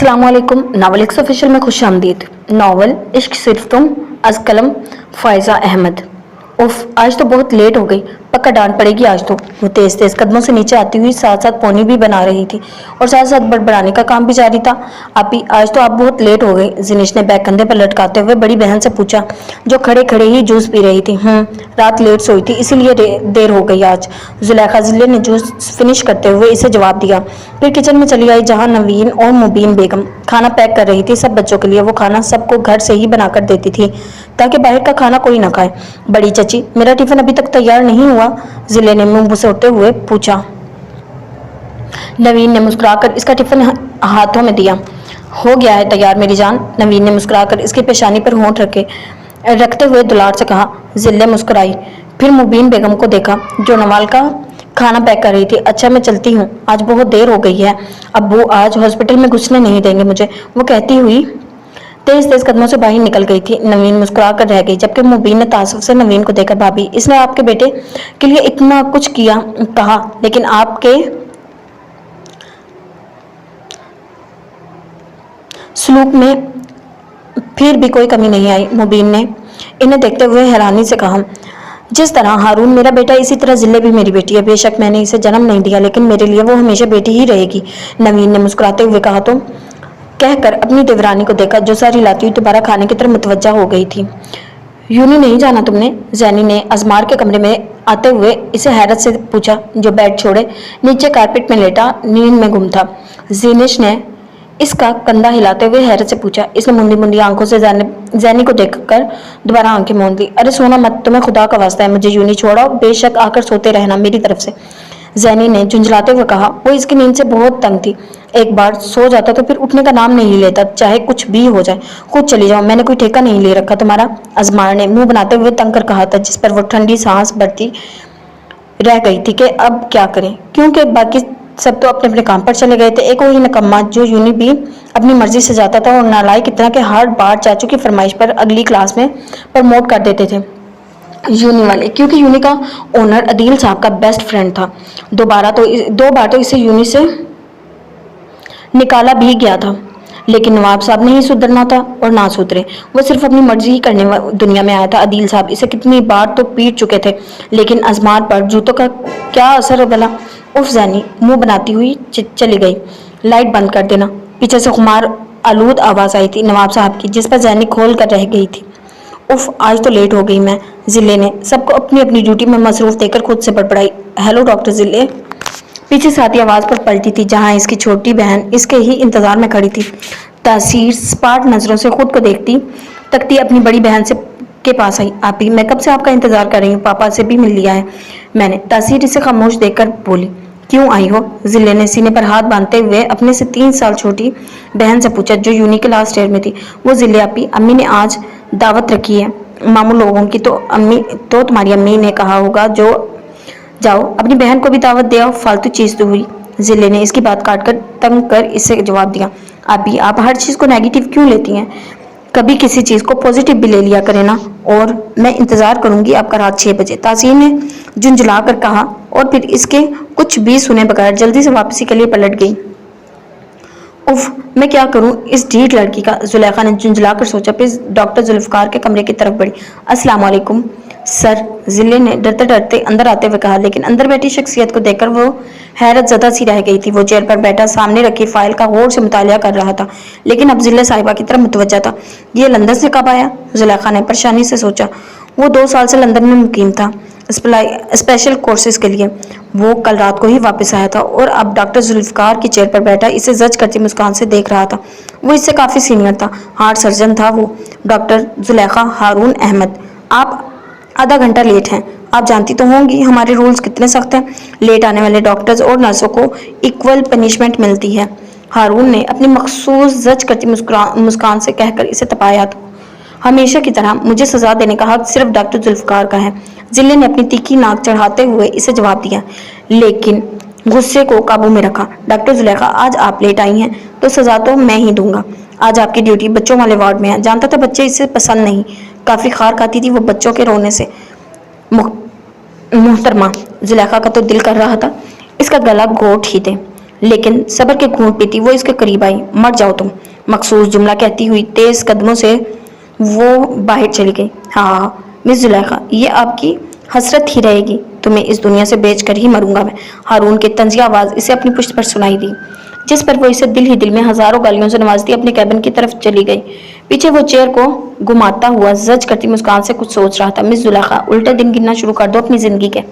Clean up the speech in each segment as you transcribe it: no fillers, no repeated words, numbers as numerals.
अस्सलाम वालेकुम। Novel x official में खुश आमदीद। नावल इश्क सिर्फ तुम, अज कलम फ़ायज़ा अहमद। उफ, आज तो बहुत लेट हो गई, पक्का डांट पड़ेगी आज तो। वो तेज तेज कदमों से नीचे आती हुई साथ साथ पौनी भी बना रही थी और साथ साथ बड़बड़ाने का काम भी जारी था। आपी, आज तो आप बहुत लेट हो गई, जिनिश ने बैग कंधे पर लटकाते हुए बड़ी बहन से पूछा, जो खड़े खड़े ही जूस पी रही थी। रात लेट सोई थी इसीलिए देर हो गई आज। जुलेखा जिले ने जूस फिनिश करते हुए इसे जवाब दिया। फिर किचन में चली आई जहां नवीन और मुबीन बेगम खाना पैक कर रही थी सब बच्चों के लिए। वो खाना सबको घर से ही बनाकर देती थी ताकि बाहर का खाना कोई ना खाए। बड़ी चची, मेरा टिफिन अभी तक तैयार नहीं हुआ, जिले ने मुंह घुसोड़ते हुए पूछा। नवीन ने मुस्कुराकर इसका टिफिन हाथों में दिया। हो गया है तैयार मेरी जान, नवीन ने मुस्कुराकर इसकी पेशानी पर होंठ रखते हुए दुलार से कहा। जिले मुस्कुराई, फिर मुबीन बेगम को देखा जो नवाल का खाना पैक कर रही थी। अच्छा मैं चलती हूँ, आज बहुत देर हो गई है, अब्बू आज हॉस्पिटल में घुसने नहीं देंगे मुझे, वो कहती हुई तेज तेज कदमों से बाहर निकल गई थी। नवीन मुस्कुरा कर रह गई, जबकि मुबीन ने तासुफ से नवीन को देखकर, भाभी इसने आपके बेटे के लिए इतना कुछ किया कहा, लेकिन आपके सलूक में फिर भी कोई कमी नहीं आई। मुबीन ने इन्हें देखते हुए हैरानी से कहा, जिस तरह हारून मेरा बेटा इसी तरह जिले भी मेरी बेटी है। बेशक मैंने इसे जन्म नहीं दिया, लेकिन मेरे लिए वो हमेशा बेटी ही रहेगी, नवीन ने मुस्कुराते हुए कहा। तो कहकर अपनी देवरानी को देखा जो सारी लाती हुई दोबारा खाने की तरफ मुतवज्जा हो गई थी। यूनी नहीं जाना तुमने, जैनी ने अजमार के कमरे में आते हुए इसे हैरत से पूछा, जो बेड छोड़े नीचे कारपेट में लेटा नींद में गुम था। जीनिश ने इसका कंधा हिलाते हुए हैरत से पूछा। इसने मुंदी मुंदी आंखों से जैनी को देखकर दोबारा आंखें मूंद ली। अरे सोना मत, तुम्हें खुदा का वास्ता है, मुझे यूनी छोड़ो, बेशक आकर सोते रहना मेरी तरफ से, जैनी ने झुंझलाते हुए कहा। वो इसकी नींद से बहुत तंग थी, एक बार सो जाता तो फिर उठने का नाम नहीं लेता, चाहे कुछ भी हो जाए। खुद चली जाओ, मैंने कोई ठेका नहीं ले रखा तुम्हारा, अजमार ने मुंह बनाते हुए तंग कर कहा था, जिस पर वो ठंडी सांस भरती रह गई थी कि अब क्या करें, क्योंकि बाकी सब तो अपने अपने काम पर चले गए थे। एक वही नकम्मा जो यूनी भी अपनी मर्जी से जाता था और नालायक इतना कि हर बार चाचू की फरमाइश पर अगली क्लास में प्रमोट कर देते थे यूनी वाले, क्योंकि यूनी का ओनर अदील साहब का बेस्ट फ्रेंड था। दो बार तो इसे यूनी से निकाला भी गया था, लेकिन नवाब साहब नहीं सुधरना था और ना सुधरे, वो सिर्फ अपनी मर्जी ही करने दुनिया में आया था। अदील साहब इसे कितनी बार तो पीट चुके थे, लेकिन अजमार पर जूतों का क्या असर है भला। उफ, जैनी मुंह बनाती हुई चली गई। लाइट बंद कर देना, पीछे से खुमार आलूद आवाज आई थी नवाब साहब की, जिस पर जैनी खोल कर रह गई थी। उफ, आज तो लेट हो गई मैं, जिले ने सबको अपनी अपनी ड्यूटी में मसरूफ देकर खुद से बड़बड़ाई। हेलो डॉक्टर जिले, पीछे साथी आवाज पर पलटी थी जहां इसकी छोटी बहन इसके ही इंतजार में खड़ी थी। तासीर स्पाट नजरों से खुद को तकती अपनी बड़ी बहन से के पास आई। आपी, मैं कब से आपका इंतजार कर रही हूँ, पापा से भी मिल लिया है मैंने। तासीर इसे खामोश देखकर बोली। क्यों आई हो, जिले ने सीने पर हाथ बांधते हुए अपने से 3 साल छोटी बहन से पूछा, जो यूनी के लास्ट ईयर में थी। वो जिले, आपी अम्मी ने आज दावत रखी है मामू लोगों की, तो तुम्हारी अम्मी ने कहा होगा जो जाओ अपनी बहन को भी दावत दे आओ, फालतू चीज तो हुई, जिले ने इसकी बात काटकर तंग कर इससे जवाब दिया। अभी आप हर चीज को नेगेटिव क्यों लेती हैं, कभी किसी चीज को पॉजिटिव भी ले लिया करें ना। और मैं इंतजार करूंगी आपका रात 6 बजे, तासीर ने झुंझला कर कहा और फिर इसके कुछ भी सुने बगैर जल्दी से वापसी के लिए पलट गई। उफ, मैं क्या करूं इस ढीठ लड़की का, जुलेखा ने झुंझला कर सोचा, फिर डॉक्टर जुल्फकार के कमरे की तरफ बढ़ी। अस्सलाम वालेकुम सर, जिले ने डरते डरते अंदर आते हुए कहा, लेकिन अंदर बैठी शख्सियत को देखकर वो हैरत ज़दा सी रह गई थी। वो चेयर पर बैठा सामने रखी फाइल का गौर से मुतालिया कर रहा था, लेकिन अब जिले साहिबा की तरफ मुतवज्जा था। ये लंदन से कब आया, जुलेखा ने परेशानी से सोचा। वो 2 साल से लंदन में मुकीम था स्पेशल कोर्सेज के लिए। वो कल रात को ही वापस आया था और अब डॉक्टर जुल्फकार की चेयर पर बैठा इसे जज करती मुस्कान से देख रहा था। वो इससे काफ़ी सीनियर था, हार्ट सर्जन था वो, डॉक्टर जुलेखा हारून अहमद। आप आधा घंटा लेट हैं, आप जानती तो होंगी हमारे रूल्स कितने सख्त हैं, लेट आने वाले डॉक्टर्स और नर्सों को इक्वल पनिशमेंट मिलती है, हारून ने अपनी मखसूस जज करती मुस्कान से कहकर इसे तपाया। तो हमेशा की तरह मुझे सजा देने का हक सिर्फ डॉक्टर जुल्फकार का है, जिले ने अपनी तीखी नाक चढ़ाते हुए इसे जवाब दिया, लेकिन गुस्से को काबू में रखा। डॉक्टर जुलेखा, आज आप लेट आई हैं तो सजा तो मैं ही दूंगा। आज आपकी ड्यूटी बच्चों वाले वार्ड में है, जानता था बच्चे इसे पसंद नहीं, काफी खार खाती थी वो बच्चों के रोने से। मोहतरमा, जुलेखा का तो दिल कर रहा था इसका गला घोट ही दे, लेकिन सब्र के घूंट पीती वो इसके करीब आई। मर जाओ तुम, मखसूस जुमला कहती हुई तेज कदमों से वो बाहर चली गई। हाँ मिस जुलेखा, ये आपकी हसरत ही रहेगी, तुम्हें इस दुनिया से बेच कर ही मरूंगा मैं। हारून की तंजिया आवाज इसे अपनी पुश्त पर सुनाई दी, जिस पर वो इसे दिल ही दिल में हजारों गालियों से नवाजती अपने कैबिन की तरफ चली गई। पीछे वो चेयर को घुमाता हुआ जज करती मुस्कान से कुछ सोच रहा था। मिस जुलेखा, उल्टे दिन गिनना शुरू कर दो अपनी जिंदगी के,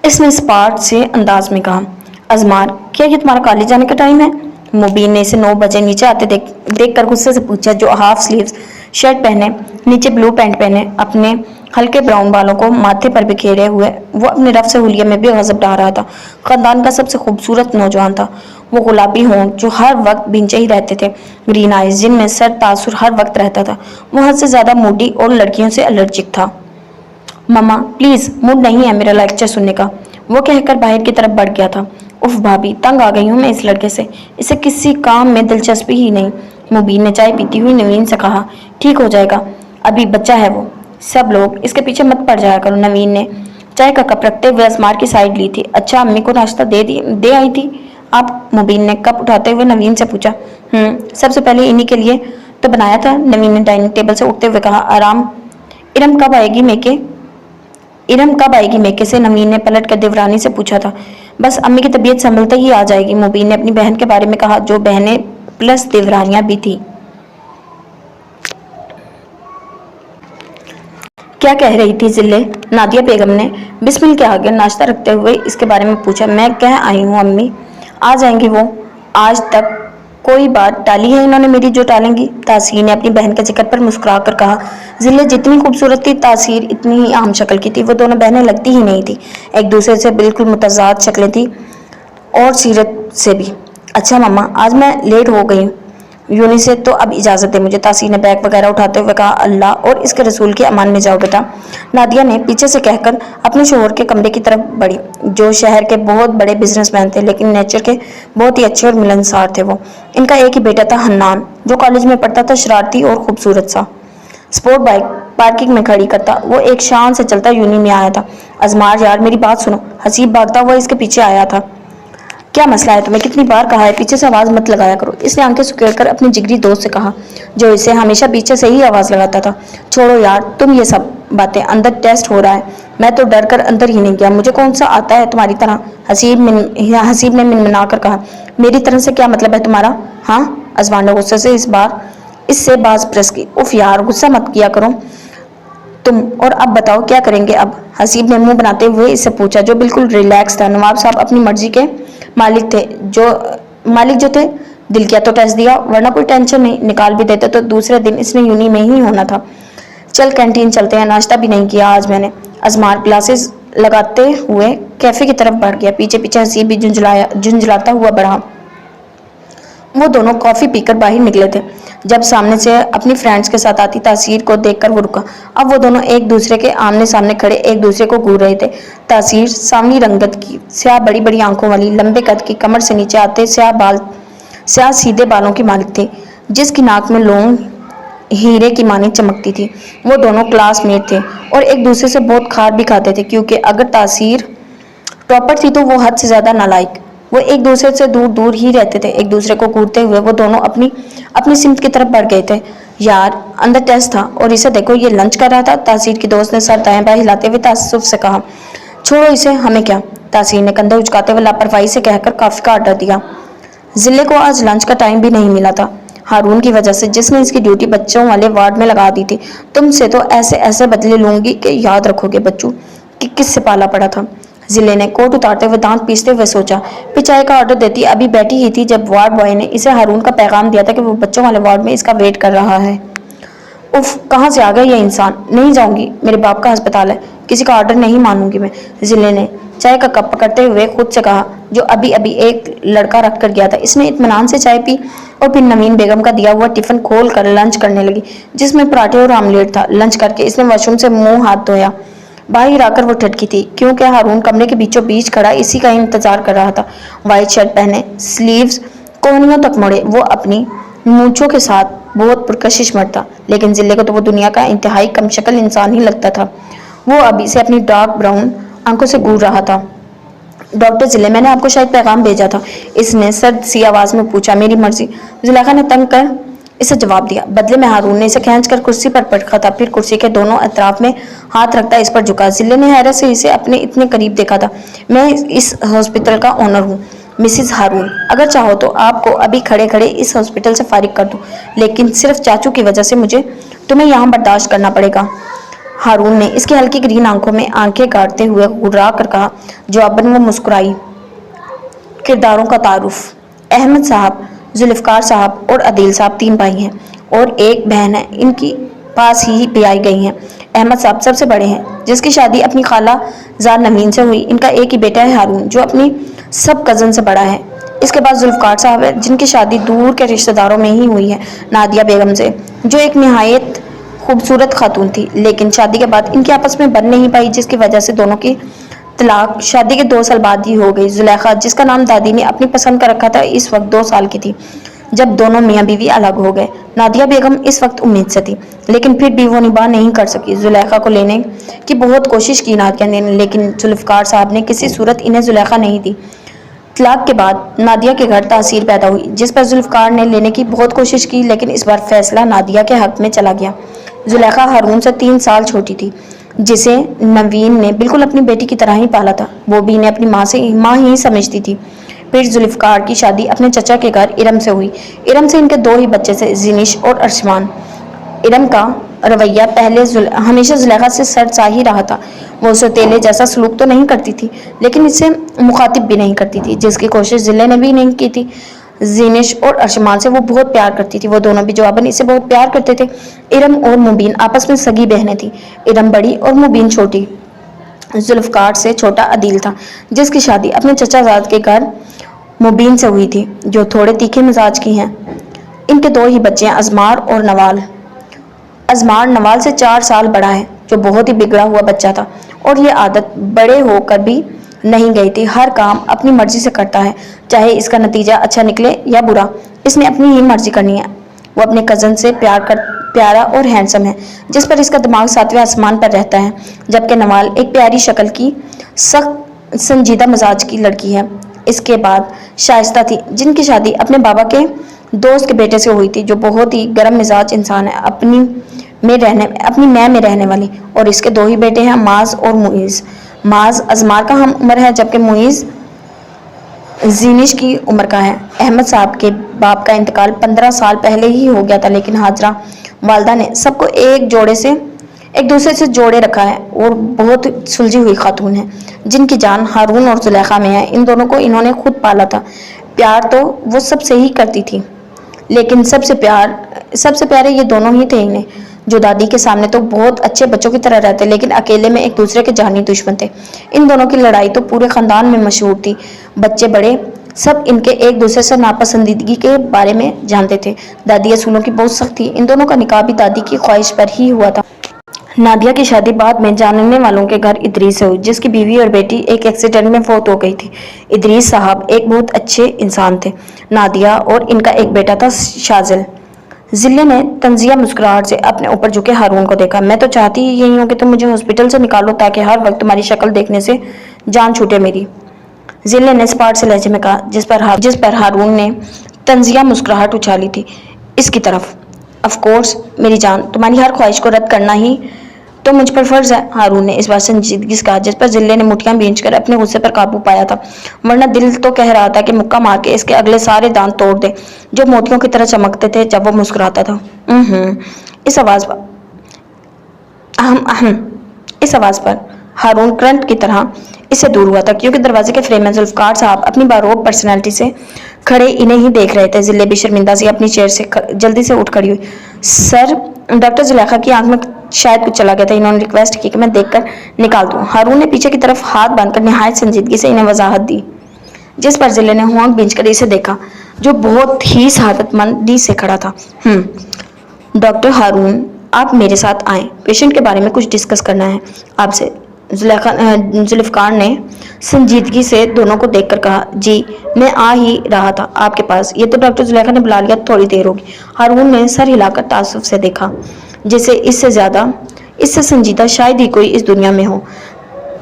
इसने स्पार्ट से अंदाज में कहा। अजमार, क्या ये तुम्हारा कॉलेज जाने का टाइम है? मुबीन ने इसे 9 बजे नीचे आते देख कर गुस्से से पूछा, जो हाफ स्लीव्स शर्ट पहने, नीचे ब्लू पैंट पहने, अपने हल्के ब्राउन बालों को माथे पर बिखेरे हुए वो अपने रफ से हुलिया में भी गजब ढा रहा था। खानदान का सबसे खूबसूरत नौजवान था वो। गुलाबी होंठ जो हर वक्त भींचे ही रहते थे, ग्रीन आइज जिनमें सर तासुर हर वक्त रहता था। वो हद से ज्यादा मूडी और लड़कियों से एलर्जिक था। मम्मा प्लीज, मूड नहीं है मेरा लेक्चर सुनने का, वो कहकर बाहर की तरफ बढ़ गया था। उफ भाभी, तंग आ गई हूँ मैं इस लड़के से, इसे किसी काम में दिलचस्पी ही नहीं। मुबीन ने चाय पीती हुई नवीन से कहा। ठीक हो जाएगा, अभी बच्चा है वो, सब लोग इसके पीछे मत पड़ जाया करो। नवीन ने चाय का कप रखते हुए असमार की साइड ली थी। अच्छा, अम्मी को नाश्ता दे आई थी आप? मुबीन ने कप उठाते हुए नवीन से पूछा। सबसे पहले इन्हीं के लिए तो बनाया था, नवीन ने डाइनिंग टेबल से उठते हुए कहा। इरम कब आएगी मेके से? नवीन ने पलट कर देवरानी से पूछा था। बस अम्मी की तबीयत संभलते ही आ जाएगी, मुबीन ने अपनी बहन के बारे में कहा, जो बहनें प्लस देवरानियां भी थी। क्या कह रही थी जिले? नादिया बेगम ने बिस्मिल के आगे नाश्ता रखते हुए इसके बारे में पूछा। मैं कह आई हूँ अम्मी आ जाएंगी वो, आज तक कोई बात टाली है इन्होंने मेरी जो टालेंगी? तासीर ने अपनी बहन के जिक्र पर मुस्कुरा कर कहा। जिले जितनी खूबसूरत थी तासीर इतनी ही आम शक्ल की थी। वो दोनों बहनें लगती ही नहीं थी, एक दूसरे से बिल्कुल मुतजाद शक्लें थी और सीरत से भी। अच्छा मम्मा, आज मैं लेट हो गई यूनी से, तो अब इजाज़त दे मुझे, तासीर ने बैग वगैरह उठाते हुए कहा। अल्लाह और इसके रसूल के अमान में जाओ बेटा, नादिया ने पीछे से कहकर अपने शोहर के कमरे की तरफ बढ़ी, जो शहर के बहुत बड़े बिजनेसमैन थे, लेकिन नेचर के बहुत ही अच्छे और मिलनसार थे वो। इनका एक ही बेटा था हन्नान, जो कॉलेज में पढ़ता था, शरारती और खूबसूरत सा। स्पोर्ट बाइक पार्किंग में खड़ी करता वो एक शान से चलता यूनी में आया था। अजमार यार मेरी बात सुनो, हसीब भागता हुआ इसके पीछे आया था। क्या मसला है तुम्हें? कितनी बार कहा है पीछे से आवाज मत लगाया करो, इसने आंखें सुखेड़कर अपने जिगरी दोस्त से कहा, जो इसे हमेशा पीछे से ही आवाज लगाता था। छोड़ो यार तुम ये सब बातें, अंदर टेस्ट हो रहा है, मैं तो डर कर अंदर ही नहीं गया, मुझे कौन सा आता है तुम्हारी तरह? हसीब ने मिनमिना कर कहा। मेरी तरह से क्या मतलब है तुम्हारा? हाँ, अजमान ने गुस्से से इससे बाज प्रेस की। उफ यार गुस्सा मत किया करो तुम, और अब बताओ क्या करेंगे अब? हसीब ने मुंह बनाते हुए इससे पूछा, जो बिल्कुल रिलैक्स था। नवाब साहब अपनी मर्जी के मालिक जो थे, दिल किया तो टेस्ट दिया, वरना कोई टेंशन नहीं, निकाल भी देते तो दूसरे दिन इसने यूनी में ही होना था। चल कैंटीन चलते हैं, नाश्ता भी नहीं किया आज मैंने। अजमार ग्लासेस लगाते हुए कैफे की तरफ बढ़ गया, पीछे पीछे हसीब भी झुंझलाता हुआ बढ़ा। वो दोनों कॉफी पीकर बाहर निकले थे, जब सामने से अपनी फ्रेंड्स के साथ आती तासीर को देखकर वो रुका। अब वो दोनों एक दूसरे के आमने सामने खड़े एक दूसरे को घूर रहे थे। तासीर सांवली रंगत की, स्याह बड़ी बड़ी आंखों वाली, लंबे कद की, कमर से नीचे आते स्याह सीधे बालों की मालिक थे, जिसकी नाक में लौंग हीरे की मानी चमकती थी। वो दोनों क्लासमेट थे और एक दूसरे से बहुत खार भी खाते थे, क्योंकि अगर तासीर टॉपर थी तो वो हद से ज्यादा नालायक। वो एक दूसरे से दूर दूर ही रहते थे। एक दूसरे को घूरते हुए वो दोनों अपनी अपनी सिमत की तरफ बढ़ गए थे। यार अंदर टेस्ट था और इसे देखो ये लंच कर रहा था। तासीर की दोस्त ने सर दाएं बाएं हिलाते हुए तासुफ से कहा। छोड़ो इसे, हमें क्या? तासीर ने कंधे उचकाते हुए लापरवाही से कहकर कॉफी का ऑर्डर दिया। जिले को आज लंच का टाइम भी नहीं मिला था, हारून की वजह से, जिसने इसकी ड्यूटी बच्चों वाले वार्ड में लगा दी थी। तुमसे तो ऐसे ऐसे बदले लूंगी कि याद रखोगे बच्चों कि किससे पाला पड़ा था। जिले ने कोट उतारते हुए दांत पीसते हुए सोचा। फिर चाय का ऑर्डर देती अभी बैठी ही थी जब वार्ड बॉय ने इसे हारून का पैगाम दिया था कि वो बच्चों वाले वार्ड में इसका वेट कर रहा है। उफ, कहाँ से आ गया ये इंसान? नहीं जाऊंगी, मेरे बाप का अस्पताल है, किसी का ऑर्डर नहीं मानूंगी मैं। जिले ने चाय का कप पकड़ते हुए खुद से कहा, जो अभी अभी एक लड़का रख कर गया था। इसने इत्मीनान से चाय पी और फिर नवीन बेगम का दिया हुआ टिफिन खोल कर लंच करने लगी, जिसमें पराठे और आमलेट था। लंच करके इसने वॉशरूम से मुंह हाथ धोया। बाहर आकर वो ठटकी थी, क्योंकि हारून कमरे के बीचों बीच खड़ा इसी का इंतजार कर रहा था। व्हाइट शर्ट पहने, स्लीव्स कोहनियों तक मोड़े, वो अपनी मूंछों के साथ बहुत पुरकशिश मर्द था, लेकिन जिले को तो वो दुनिया का इंतहाई कम शक्ल इंसान ही लगता था। वो अभी से अपनी डार्क ब्राउन आंखों से घूर रहा था ڈاکٹر ضلع، میں نے آپ کو شاید پیغام بھیجا تھا، اس نے سرد سی آواز میں پوچھا۔ میری مرضی، زلیخا نے تنگ کر اسے جواب دیا۔ بدلے میں ہارون نے اسے کھینچ کر کرسی پر رکھا تھا، پھر کرسی کے دونوں اطراف میں ہاتھ رکھتا اس پر جھکا۔ ضلع نے حیرت سے اسے اپنے اتنے قریب دیکھا تھا۔ میں اس ہاسپٹل کا اونر ہوں مسز ہارون، اگر چاہو تو آپ کو ابھی کھڑے کھڑے اس ہاسپٹل سے فارغ کر دوں، لیکن صرف چاچو کی وجہ سے مجھے تمہیں یہاں برداشت کرنا پڑے گا۔ ہارون نے اس کی ہلکی گرین آنکھوں میں آنکھیں گاڑتے ہوئے گھبرا کر کہا۔ جواباً وہ مسکرائی۔ کرداروں کا تعارف۔ احمد صاحب، ذوالفقار صاحب اور عدیل صاحب 3 بھائی ہیں اور ایک بہن ہے، ان کی پاس ہی بیائی گئی ہیں۔ احمد صاحب سب سے بڑے ہیں، جس کی شادی اپنی خالہ زاد نوین سے ہوئی۔ ان کا ایک ہی بیٹا ہے ہارون، جو اپنی سب کزن سے بڑا ہے۔ اس کے بعد ذوالفقار صاحب ہے، جن کی شادی دور کے رشتہ داروں میں ہی ہوئی ہے، نادیہ بیگم سے، جو ایک نہایت خوبصورت خاتون تھی، لیکن شادی کے بعد ان کی آپس میں بن نہیں پائی، جس کی وجہ سے دونوں کی طلاق شادی کے 2 سال بعد ہی ہو گئی۔ زلیخا، جس کا نام دادی نے اپنی پسند کا رکھا تھا، اس وقت 2 سال کی تھی جب دونوں میاں بیوی الگ ہو گئے۔ نادیہ بیگم اس وقت امید سے تھی، لیکن پھر بھی وہ نباہ نہیں کر سکی۔ زلیخا کو لینے کی بہت کوشش کی نادیہ نے، لیکن ذوالفقار صاحب نے کسی صورت انہیں زلیخا نہیں دی۔ طلاق کے بعد نادیہ کے گھر تاثیر پیدا ہوئی، جس پر ذوالفقار نے لینے کی بہت کوشش کی، لیکن اس بار فیصلہ نادیہ کے حق میں چلا گیا۔ زلیخا ہارون سے 3 سال چھوٹی تھی، جسے نوین نے بالکل اپنی بیٹی کی طرح ہی پالا تھا۔ وہ بھی انہیں اپنی ماں ہی سمجھتی تھی۔ پھر ذوالفقار کی شادی اپنے چچا کے گھر ارم سے ہوئی۔ ارم سے ان کے 2 ہی بچے تھے، زینش اور ارشمان۔ ارم کا رویہ پہلے ہمیشہ زلیخا سے سرد سا ہی رہا تھا۔ وہ اسے تیلے جیسا سلوک تو نہیں کرتی تھی، لیکن اسے مخاطب بھی نہیں کرتی تھی، جس کی کوشش ضلع نے بھی نہیں کی تھی۔ زینش اور ارشمان سے وہ بہت پیار کرتی تھی، وہ دونوں بھی جواباً اسے بہت پیار کرتے تھے۔ ارم اور مبین آپس میں سگی بہنیں تھیں، ارم بڑی اور مبین چھوٹی۔ ذوالفقار سے چھوٹا عدیل تھا، جس کی شادی اپنے چچا زاد کے گھر مبین سے ہوئی تھی، جو تھوڑے تیکھے مزاج کی ہیں۔ ان کے 2 ہی بچے ہیں، ازمار اور نوال۔ ازمار نوال سے 4 سال بڑا ہے، جو بہت ہی بگڑا ہوا بچہ تھا، اور یہ عادت بڑے ہو کر بھی نہیں گئی تھی۔ ہر کام اپنی مرضی سے کرتا ہے، چاہے اس کا نتیجہ اچھا نکلے یا برا، اس نے اپنی ہی مرضی کرنی ہے۔ وہ اپنے کزن سے پیارا اور ہینڈسم ہے، جس پر اس کا دماغ 7ویں آسمان پر رہتا ہے، جبکہ نوال ایک پیاری شکل کی سخت سنجیدہ مزاج کی لڑکی ہے۔ اس کے بعد شائستہ تھی، جن کی شادی اپنے بابا کے دوست کے بیٹے سے ہوئی تھی، جو بہت ہی گرم مزاج انسان ہے، اپنی میں رہنے والی، اور اس کے 2 ہی بیٹے ہیں، معاذ اور معیز۔ معاذ ازمار کا ہم عمر ہے، جبکہ معیز زینش کی عمر کا ہے۔ احمد صاحب کے باپ کا انتقال 15 سال پہلے ہی ہو گیا تھا، لیکن ہاجرہ والدہ نے سب کو ایک دوسرے سے جوڑے رکھا ہے، اور بہت سلجھی ہوئی خاتون ہے، جن کی جان ہارون اور زلیخا میں ہے۔ ان دونوں کو انہوں نے خود پالا تھا۔ پیار تو وہ سب سے ہی کرتی تھی، لیکن سب سے پیارے یہ دونوں ہی تھے انہیں، جو دادی کے سامنے تو بہت اچھے بچوں کی طرح رہتے، لیکن اکیلے میں ایک دوسرے کے جانی دشمن تھے۔ ان دونوں کی لڑائی تو پورے خاندان میں مشہور تھی، بچے بڑے سب ان کے ایک دوسرے سے ناپسندیدگی کے بارے میں جانتے تھے۔ دادی اصولوں کی بہت سخت تھی، ان دونوں کا نکاح بھی دادی کی خواہش پر ہی ہوا تھا۔ نادیہ کی شادی بعد میں جاننے والوں کے گھر ادریس سے ہوئی، جس کی بیوی اور بیٹی ایک ایکسیڈنٹ میں فوت ہو گئی تھی۔ ادریس صاحب ایک بہت اچھے انسان تھے۔ نادیہ اور ان کا ایک بیٹا تھا شاذل۔ ضلع نے طنزیہ مسکراہٹ سے اپنے اوپر جھکے ہارون کو دیکھا۔ میں تو چاہتی ہی یہی ہوں کہ تم مجھے ہاسپٹل سے نکالو، تاکہ ہر وقت تمہاری شکل دیکھنے سے جان چھوٹے میری، ضلع نے سپاٹ سے لہجے میں کہا، جس پر ہارون نے طنزیہ مسکراہٹ اچھالی تھی اس کی طرف۔ آف کورس میری جان، تمہاری ہر خواہش کو رد کرنا ہی تو مجھ پر فرض ہے، ہارون نے اس بار سنجیدگی سے کہا، جس پر ضلع نے مٹھیاں بھینچ کر اپنے غصے پر قابو پایا تھا، ورنہ دل تو کہہ رہا تھا کہ مکہ مار کے اس کے اگلے سارے دانت توڑ دے، جو موتیوں کی طرح چمکتے تھے جب وہ مسکراتا تھا۔ اس آواز پر ہارون کرنٹ کی طرح اس سے دور ہوا تھا، کیونکہ دروازے کے فریم میں ذوالفقار صاحب اپنی باروک پرسنالٹی سے کھڑے انہیں ہی دیکھ رہے تھے۔ ضلع بھی شرمندہ سی اپنی چیئر سے جلدی سے اٹھ کھڑی ہوئی۔ سر، ڈاکٹر زلیخا کی آنکھ میں شاید کچھ چلا گیا تھا، انہوں نے ریکویسٹ کی کہ میں دیکھ کر نکال دوں۔ ہارون نے پیچھے کی طرف ہاتھ باندھ کر نہایت سنجیدگی سے انہیں وضاحت دی، جس پر ضلع نے ہونک بھینچ کر اسے دیکھا، جو بہت ہی سعادت مندی سے کھڑا تھا۔ ڈاکٹر ہارون، آپ میرے ساتھ آئیں، پیشنٹ کے بارے میں کچھ ڈسکس کرنا ہے آپ سے، ذوالفقار نے سنجیدگی سے دونوں کو دیکھ کر کہا۔ جی، میں آ ہی رہا تھا آپ کے پاس، یہ تو ڈاکٹر زلیخا نے بلا لیا، تھوڑی دیر ہوگی۔ ہارون نے سر ہلا کر تعصب سے دیکھا، جسے اس سے سنجیدہ شاید ہی کوئی اس دنیا میں ہو۔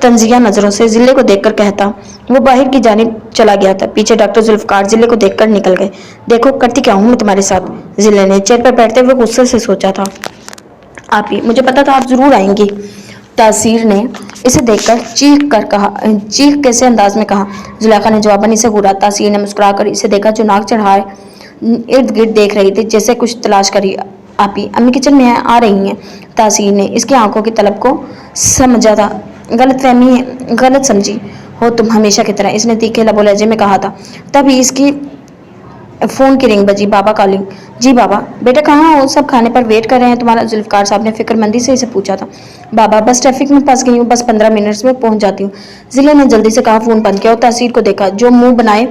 तंजिया नजरों से जिले को देखकर कहता। वो बाहर की जानिब चला गया था। पीछे डॉक्टर जुल्फकार जिले को देखकर निकल गए। देखो करती क्या हूँ मैं तुम्हारे साथ, जिले ने चेयर पर बैठते हुए गुस्से से सोचा था। आप ही, मुझे पता था आप जरूर आएंगी। तासीर ने इसे देखकर चीख कैसे अंदाज में कहा। जुलेखा ने जवाबन इसे घूरा। तासीर ने मुस्कुराकर इसे देखा जो नाक चढ़ाए इर्द गिर्द देख रही थी जैसे कुछ तलाश करी। आप ही, अम्मी किचन में आ रही हैं। तासीर ने इसकी आंखों की तलब को समझा था। गलत समझी हो तुम हमेशा की तरह, इसने तीखे लबो लहजे में कहा था। तभी इसकी फोन की रिंग बजी। बाबा कॉलिंग। जी बाबा। बेटा कहाँ हो? सब खाने पर वेट कर रहे हैं तुम्हारा, जुल्फकार साहब ने फिक्रमंदी से इसे पूछा था। बाबा बस ट्रैफिक में फंस गई हूँ, बस 15 मिनट्स में पहुंच जाती हूँ, जिले ने जल्दी से कहा। फोन बंद किया और तासीर को देखा जो मुंह बनाए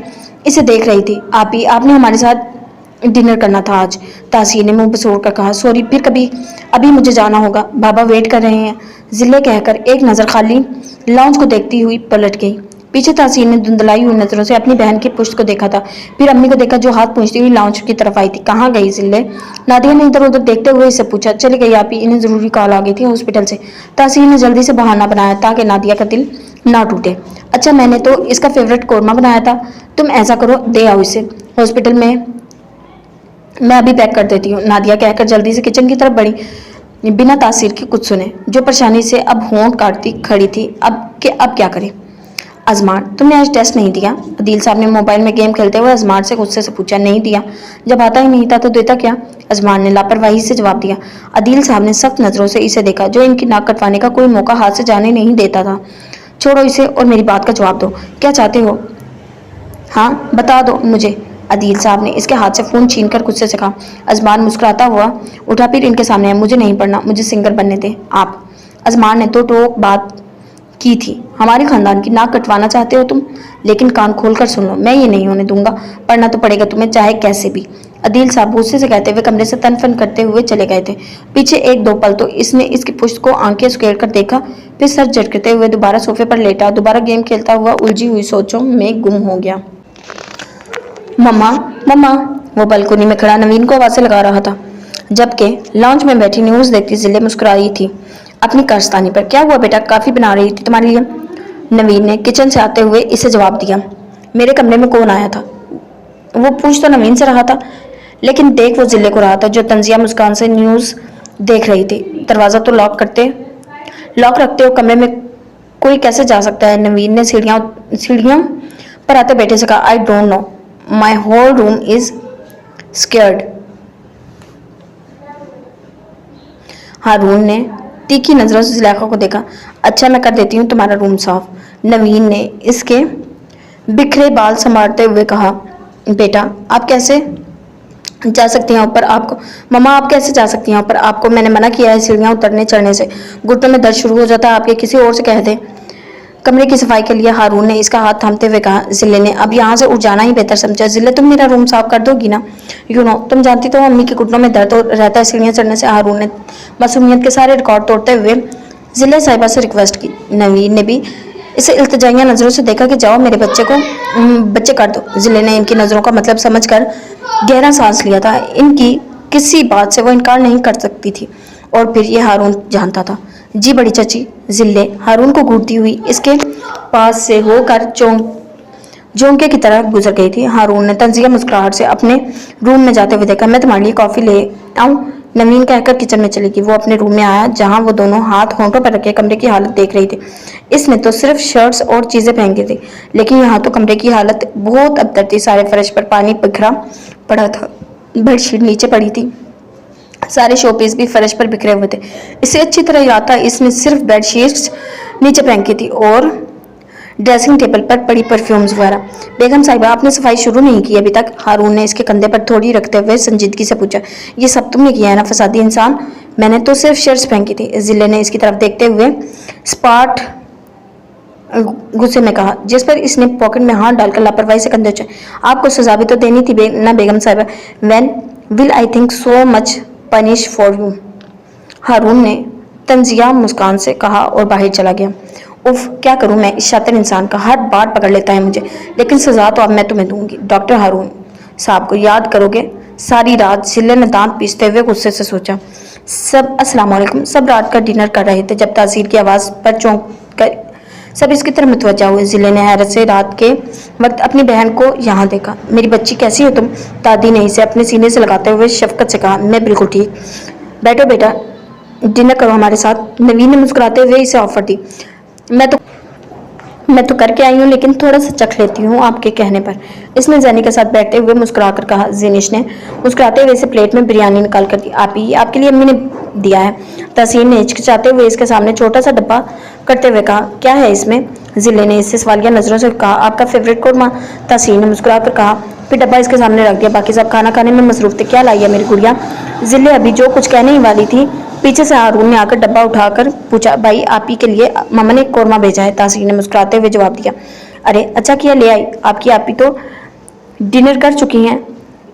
इसे देख रही थी। आप ही, आपने हमारे साथ डिनर करना था आज। तासीर ने मुंह पसोड़ कर कहा। सॉरी, फिर कभी, अभी मुझे जाना होगा, बाबा वेट कर रहे हैं, जिले कहकर एक नजर खाली लॉन्च को देखती हुई पलट गई। पीछे तासीर ने धुंधलाई हुई नजरों से अपनी बहन की पुश्त को देखा था, फिर अम्मी को देखा जो हाथ पूछती हुई लॉन्च की तरफ आई थी। कहाँ गई जिले? नादिया ने इधर उधर देखते हुए इससे पूछा। चली गई आप ही, इन्हें जरूरी कॉल आ गई थी हॉस्पिटल से। तासीर ने जल्दी से बहाना बनाया ताकि नादिया का दिल ना टूटे। अच्छा, मैंने तो इसका फेवरेट कोरमा बनाया था, तुम ऐसा करो दे आओ इसे हॉस्पिटल में, मैं अभी पैक कर देती हूँ, नादिया कहकर जल्दी से किचन की तरफ बढ़ी बिना तासीर की कुछ सुने, जो परेशानी से अब होंठ काटती खड़ी थी। अब क्या करे? अजमार, तुमने आज टेस्ट नहीं दिया? अदील साहब ने मोबाइल में गेम खेलते हुए अजमार से गुस्से से पूछा। नहीं दिया, जब आता ही नहीं था तो देता क्या? अजमार ने लापरवाही से जवाब दिया। अदील साहब ने सख्त नजरों से इसे देखा जो इनकी नाक कटवाने का कोई मौका हाथ से जाने नहीं देता था। छोड़ो इसे और मेरी बात का जवाब दो, क्या चाहते हो? हाँ बता दो मुझे, अदील साहब ने इसके हाथ से फोन छीनकर गुस्से से कहा। अजमान मुस्कुराता हुआ उठा फिर इनके सामने। मुझे नहीं पढ़ना, मुझे सिंगर बनने दे आप। अजमान ने तो टोक बात की थी। हमारे खानदान की नाक कटवाना चाहते हो तुम? लेकिन कान खोलकर सुन लो, मैं ये नहीं होने दूंगा, पढ़ना तो पड़ेगा तुम्हें चाहे कैसे भी। अदील साहब गुस्से से कहते हुए कमरे से तनफन करते हुए चले गए थे। पीछे एक दो पल तो इसने इसकी पुश्त को आंखें सुकेड़ कर देखा, फिर सर झटकते हुए दोबारा सोफे पर लेटा दोबारा गेम खेलता हुआ उलझी हुई सोचों में गुम हो गया। मम्मा मम्मा, वो बालकोनी में खड़ा नवीन को आवाज़ें लगा रहा था, जबकि लॉन्च में बैठी न्यूज़ देखती जिले मुस्कुरा रही थी अपनी कारस्तानी पर। क्या हुआ बेटा, काफ़ी बना रही थी तुम्हारे लिए, नवीन ने किचन से आते हुए इसे जवाब दिया। मेरे कमरे में कौन आया था? वो पूछ तो नवीन से रहा था, लेकिन देख वो जिले को रहा था जो तंजिया मुस्कान से न्यूज़ देख रही थी। दरवाज़ा तो लॉक रखते हो कमरे में कोई कैसे जा सकता है? नवीन ने सीढ़ियाँ पर आते बेटे से कहा। I don't know, my whole room is scared. Haroon ने तीखी नजरों से जुलेखा को देखा। अच्छा मैं कर देती हूँ तुम्हारा रूम साफ, नवीन ने इसके बिखरे बाल संभालते हुए कहा। बेटा आप कैसे जा सकती हैं ऊपर? आपको मम्मा आप कैसे जा सकती हैं ऊपर? आपको मैंने मना किया है सीढ़ियाँ उतरने चढ़ने से, घुटनों में दर्द शुरू हो जाता है आपके, किसी और से कह दे कमरे की सफाई के लिए। हारून ने इसका हाथ थामते हुए कहा। जिले ने अब यहाँ से उठ जाना ही बेहतर समझा। जिले तुम मेरा रूम साफ कर दोगी ना? तुम जानती तो अम्मी के घुटनों में दर्द रहता है सीढ़ियाँ चढ़ने से। हारून ने मासूमियत के सारे रिकॉर्ड तोड़ते हुए जिले साहिबा से रिक्वेस्ट की। नवीन ने भी इसे इल्तिजाइया नजरों से देखा कि जाओ मेरे बच्चे कर दो। जिले ने इनकी नजरों का मतलब समझकर गहरा सांस लिया था। इनकी किसी बात से वो इनकार नहीं कर सकती थी, और फिर ये हारून जानता था। जी बड़ी चाची। जिले हारून को घूरती हुई इसके पास से होकर जोंके की तरह गुजर गई थी। हारून ने तंजिया मुस्कुराहट से अपने रूम में जाते हुए देखा। मैं तुम्हारे लिए कॉफी ले आऊं? नवीन कहकर किचन में चली गई। वो अपने रूम में आया जहां वो दोनों हाथ होंठों पर रखे कमरे की हालत देख रही थी। इसने तो सिर्फ शर्ट्स और चीजें पहन की थी, लेकिन यहाँ तो कमरे की हालत बहुत अबतर थी। सारे फर्श पर पानी बिखरा पड़ा था, बेडशीट नीचे पड़ी थी, सारे शोपीस भी फर्श पर बिखरे हुए थे। इसे अच्छी तरह याद था इसने सिर्फ बेडशीट्स नीचे फेंकी थी और ड्रेसिंग टेबल पर पड़ी परफ्यूम्स वगैरह। बेगम साहिबा आपने सफाई शुरू नहीं की अभी तक? हारून ने इसके कंधे पर थोड़ी रखते हुए संजीदगी से पूछा। ये सब तुमने किया है ना फसादी इंसान? मैंने तो सिर्फ शर्ट्स फेंकी थी, जिले ने इसकी तरफ देखते हुए स्पाट गुस्से में कहा, जिस पर इसने पॉकेट में हाथ डालकर लापरवाही से कंधे उछाए। आपको सजा भी तो देनी थी ना बेगम साहिबा। When will I think so much punish for you? Haroon ने तंजिया मुस्कान से कहा और बाहर चला गया। उफ क्या करूं मैं, इस शातिर इंसान का हर बार पकड़ लेता है मुझे, लेकिन सजा तो अब मैं तुम्हें दूंगी। डॉक्टर हारून साहब को याद करोगे सारी रात? जिले ने दांत पीसते हुए गुस्से से सोचा। सब अस्सलाम वालेकुम। सब रात का डिनर कर रहे थे जब तासीर की आवाज़ पर सब इसकी तरफ मुतवज्जा हुए। जिले ने हैरत से रात के वक्त अपनी बहन को यहाँ देखा। मेरी बच्ची कैसी हो तुम? दादी ने इसे अपने सीने से लगाते हुए शफकत से कहा। मैं बिल्कुल ठीक। बैठो बेटा, डिनर करो हमारे साथ। नवीन ने मुस्कुराते हुए इसे ऑफर दी। मैं तो करके आई हूँ, लेकिन थोड़ा सा चख लेती हूँ आपके कहने पर, इसने जैनी के साथ बैठते हुए मुस्कुराकर कहा। जिनिश ने मुस्कुराते हुए इसे प्लेट में बिरयानी निकाल कर दी। आप ही आपके लिए अम्मी ने दिया है। तहसीन ने हिचकिचाते हुए इसके सामने छोटा सा डब्बा करते हुए कहा। क्या है इसमें? जिले ने इससे सवालिया नजरों से कहा। आपका फेवरेट कौरमा। तहसीन ने मुस्कुराकर कहा, फिर डब्बा इसके सामने रख दिया। बाकी सब खाना खाने में मसरूफ थे। क्या लाई है मेरी गुड़िया? जिले अभी जो कुछ कहने ही वाली थी, पीछे से हारून ने आकर डब्बा उठाकर पूछा। भाई आप ही के लिए मम्मा ने कौरमा भेजा है। तासीर ने मुस्कुराते हुए जवाब दिया। अरे अच्छा किया ले आई। आपकी आप ही तो डिनर कर चुकी हैं,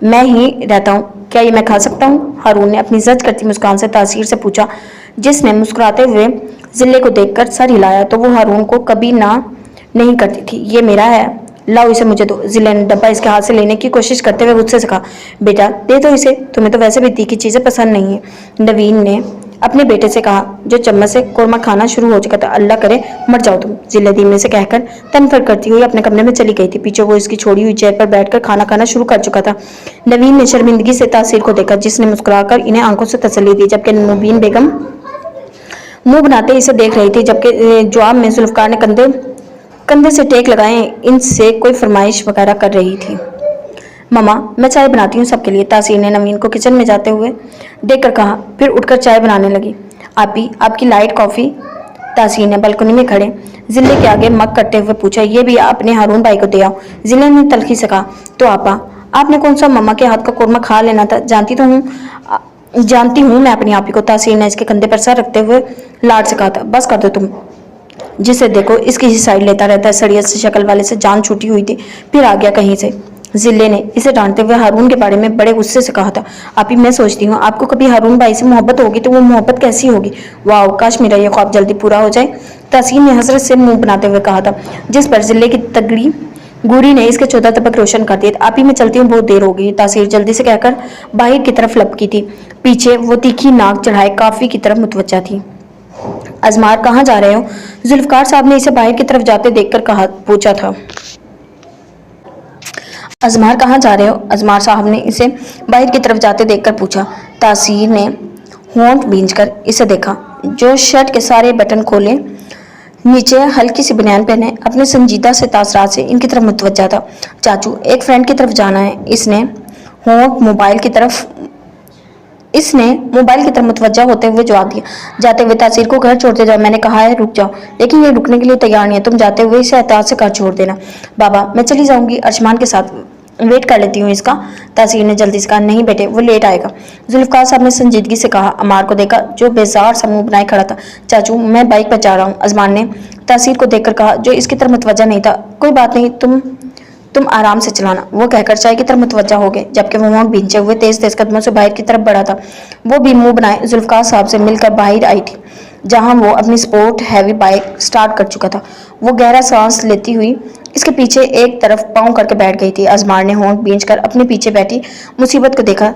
मैं ही रहता हूँ, क्या ये मैं खा सकता हूँ? हारून ने अपनी जज करती मुस्कान से तासीर से पूछा, जिसने मुस्कुराते हुए जिले को देखकर सर हिलाया तो वो हारून को कभी ना नहीं करती थी। ये मेरा है, लाओ इसे मुझे दो। जिले ने डब्बा इसके हाथ से लेने की कोशिश करते हुए गुस्से से कहा। बेटा दे दो इसे, तुम्हें तो वैसे भी तीखी चीजें पसंद नहीं है। नवीन ने अपने बेटे से कहा, जो चम्मच से कौरमा खाना शुरू हो चुका था। अल्लाह करे मर जाओ तुम। जिले धीमे से कहकर तनफर करती हुई अपने कमरे में चली गई थी। पीछे वो इसकी छोड़ी हुई चेयर पर बैठकर खाना खाना शुरू कर चुका था। नवीन ने शर्मिंदगी से तासीर को देखा, जिसने मुस्कुराकर इन्हें आंखों से तसल्ली दी, जबकि मुबीन बेगम मुंह बनाते इसे देख रही थी। जबकि जवाब में जुल्फकार ने कंधे से टेक लगाए इनसे कोई फरमाइश वगैरह कर रही थी। मम्मा मैं चाय बनाती हूँ सबके लिए। तासीर ने नवीन को किचन में जाते हुए देखकर कहा, फिर उठकर चाय बनाने लगी। आपी आपकी लाइट कॉफ़ी? तासीर ने बालकनी में खड़े जिले के आगे मग करते हुए पूछा। ये भी आपने हारून भाई को दे आओ। जिले ने तलखी से कहा। तो आपा आपने कौन सा मम्मा के हाथ का कौरमा खा लेना था, जानती हूँ मैं अपनी आपी को। तासीर ने इसके कंधे पर सर रखते हुए लाड से कहा था। बस कर दो तुम, जिसे देखो इसकी ही साइड लेता रहता है। सड़िया से शक्ल वाले से जान छूटी हुई थी, फिर आ गया कहीं से। जिले ने इसे डांटते हुए हारून के बारे में बड़े गुस्से से कहा था। आपी मैं सोचती हूँ आपको कभी हारून भाई से मोहब्बत होगी तो वो मोहब्बत कैसी होगी? वाह काश मेरा ये ख्वाब जल्दी पूरा हो जाए। तासीर ने हसरत से मुंह बनाते हुए कहा था, जिस पर जिले की तगड़ी गुरी ने इसके 14 तबक रोशन कर दिए। आपी मैं चलती हूँ, बहुत देर हो गई। तासीर जल्दी से कहकर बाहर की तरफ लपकी थी। पीछे वो तीखी नाक चढ़ाए काफी की तरफ मुतवज्जा थी। अजमार कहाँ जा रहे हो? जुल्फकार साहब ने इसे बाहर की तरफ जाते देखकर पूछा था। अजमार कहाँ जा रहे हो? अजमार साहब ने इसे बाहर की तरफ जाते देखकर पूछा। तासीर ने होंठ भींचकर इसे देखा, जो शर्ट के सारे बटन खोले, नीचे हल्की सी बनियान पहने, अपने संजीदा से तासरात से इनकी तरफ मुतवज्जा था। चाचू एक फ्रेंड की तरफ जाना है। इसने मोबाइल की तरफ मुतवज्जा होते हुए जवाब दिया। जाते हुए तासीर को घर छोड़ते जाओ, मैंने कहा है रुक जाओ, लेकिन ये रुकने के लिए तैयार नहीं है। तुम जाते हुए इसे एहतियात से घर छोड़ देना। बाबा मैं चली जाऊंगी, अर्शमान के साथ वेट कर लेती हूँ इसका। तासीर ने जल्दी से कहा। नहीं बेटे वो लेट आएगा। जुल्फकार साहब ने संजीदगी से कहा। अमार को देखा जो बेजार सा मुंह बनाए खड़ा था। चाचू मैं बाइक पर जा रहा हूँ। अजमान ने तासीर को देखकर कहा, जो इसकी तरफ मुतवज्जा नहीं था। कोई बात नहीं, तुम आराम से चलाना। वो कहकर चाय की तरफ मुतवज्जा हो गए, जबकि वो होंठ भींचे हुए तेज तेज कदमों से बाहर की तरफ बढ़ा था। वो भी मुंह बनाए जुल्फकार साहब से मिलकर बाहर आई थी, जहां वो अपनी स्पोर्ट हैवी बाइक स्टार्ट कर चुका था। वो गहरा सांस लेती हुई इसके पीछे एक तरफ पाँव करके बैठ गई थी। अजमार ने होंठ भींचकर अपने पीछे बैठी मुसीबत को देखा,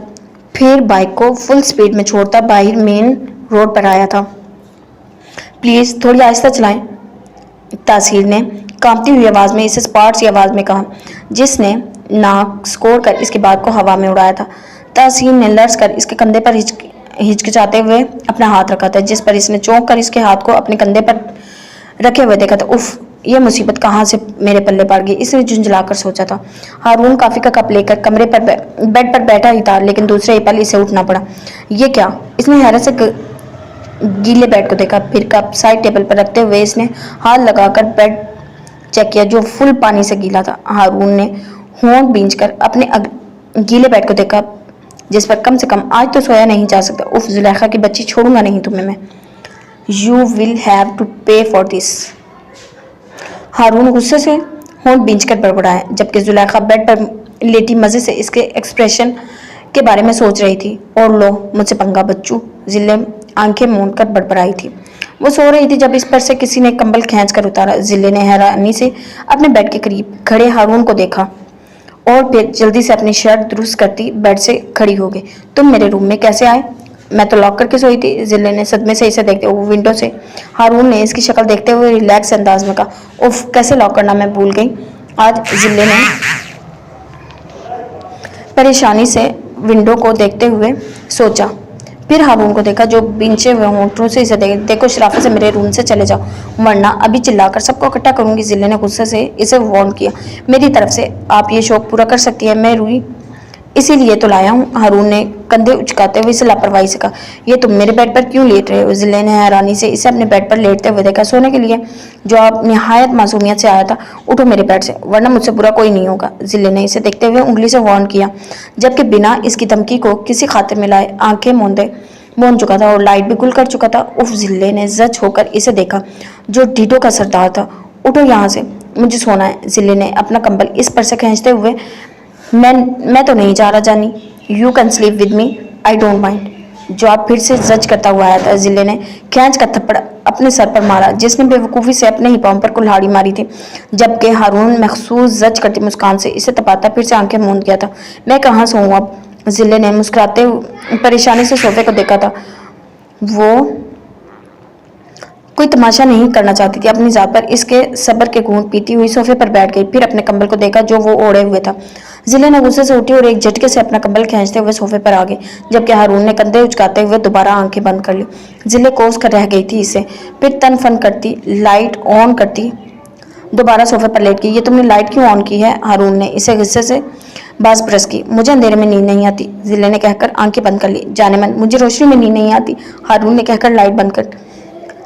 फिर बाइक को फुल स्पीड में छोड़ता बाहर मेन रोड पर आया था। प्लीज थोड़ी आहिस्ता चलाएं, तासीर ने कांपती हुई आवाज में इसे स्पार्ट सी आवाज में कहा, जिसने नाक स्कोर कर इसकी बात को हवा में उड़ाया था। तासीर ने लर्ज कर इसके कंधे पर हिचकिचाते हुए अपना हाथ रखा था, जिस पर इसने चौंक कर इसके हाथ को अपने कंधे पर रखे हुए देखा था। उफ यह मुसीबत कहाँ से मेरे पल्ले पड़ गई, इसने झुंझलाकर सोचा था। हारून काफी का कप लेकर बेड पर बैठा ही था, लेकिन दूसरे ही पल इसे उठना पड़ा। ये क्या? इसने हैरत से गीले बेड को देखा, फिर कप साइड टेबल पर रखते हुए इसने हाथ लगाकर बेड चेक किया, जो फुल पानी से गीला था। हारून ने होंठ भींचकर अपने गीले बेड को देखा, जिस पर कम से कम आज तो सोया नहीं जा सकता। उफ जुलेखा की बच्ची, छोड़ूंगा नहीं तुम्हें मैं। यू विल हैव टू पे फॉर दिस। हारून गुस्से से होंठ भींचकर बड़बड़ाया, जबकि जुलेखा बेड पर लेटी मजे से इसके एक्सप्रेशन के बारे में सोच रही थी। और लो मुझसे पंगा बच्चू, जिले आंखें मूंद कर बड़बड़ाई थी। वो सो रही थी जब इस पर से किसी ने कंबल खींच कर उतारा। जिले ने हैरानी से अपने बेड के करीब खड़े हारून को देखा और फिर जल्दी से अपनी शर्ट दुरुस्त करती बेड से खड़ी हो गई। तुम मेरे रूम में कैसे आए? मैं तो लॉक करके सोई थी, जिले ने सदमे से इसे देखते हुए विंडो से। हारून ने इसकी शक्ल देखते हुए रिलैक्स अंदाज में कहा, उफ, कैसे लॉक करना मैं भूल गई आज। जिले ने परेशानी से विंडो को देखते हुए सोचा, फिर हारून को देखा जो बिंचे हुए होंठों से इसे देखो, शराफत से मेरे रूम से चले जाओ, वरना अभी चिल्लाकर सबको इकट्ठा करूंगी। जिले ने गुस्से से इसे वार्न किया, मेरी तरफ से आप ये शौक पूरा कर सकती है, मैं रूही इसीलिए तो लाया हूँ। हारून ने कंधे उचकाते हुए इसे लापरवाही से कहा, ये तुम मेरे बेड पर क्यों लेट रहे हो? जिले ने हैरानी से इसे अपने बेड पर लेटते हुए देखा, सोने के लिए जो आप निहायत मासूमियत से आया था, उठो मेरे बेड से, वरना मुझसे बुरा कोई नहीं होगा। जिले ने इसे देखते हुए उंगली से वार्न किया, जबकि बिना इसकी धमकी को किसी खातिर मिलाए आंखें मूंद चुका था और लाइट भी गुल कर चुका था। उफ, जिले ने जज होकर इसे देखा जो ढीठों का सरदार था। उठो यहाँ से, मुझे सोना है। जिले ने अपना कंबल इस पर से खींचते हुए, मैं तो नहीं जा रहा जानी, you can sleep with me, I don't mind. जवाब फिर से जज करता हुआ आया था। जिले ने खींच का थप्पड़ अपने सर पर मारा, जिसने बेवकूफ़ी से अपने ही पाँव पर कुल्हाड़ी मारी थी, जबकि हारून मखसूस जज करती मुस्कान से इसे तपाता फिर से आंखें मूंद गया था। मैं कहाँ सोऊं अब? जिले ने मुस्कुराते परेशानी से सोफे को देखा था। वो कोई तमाशा नहीं करना चाहती थी अपनी जात पर। इसके सब्र के घूंट पीती हुई सोफे पर बैठ गई, फिर अपने कंबल को देखा जो वो ओढ़े हुए था। जिले ने गुस्से से उठी और एक झटके से अपना कंबल खींचते हुए सोफे पर आ गई, जबकि हारून ने कंधे उचकाते हुए दोबारा आंखें बंद कर ली। जिले कोस कर रह गई थी इसे, फिर तन फन करती, लाइट ऑन करती, दोबारा सोफे पर लेट गई। ये तुमने लाइट क्यों ऑन की है? हारून ने इसे गुस्से से बाज बरस की। मुझे अंधेरे में नींद नहीं आती, जिले ने कहकर आंखें बंद कर ली। जाने मन, मुझे रोशनी में नींद नहीं आती, हारून ने कहकर लाइट बंद कर,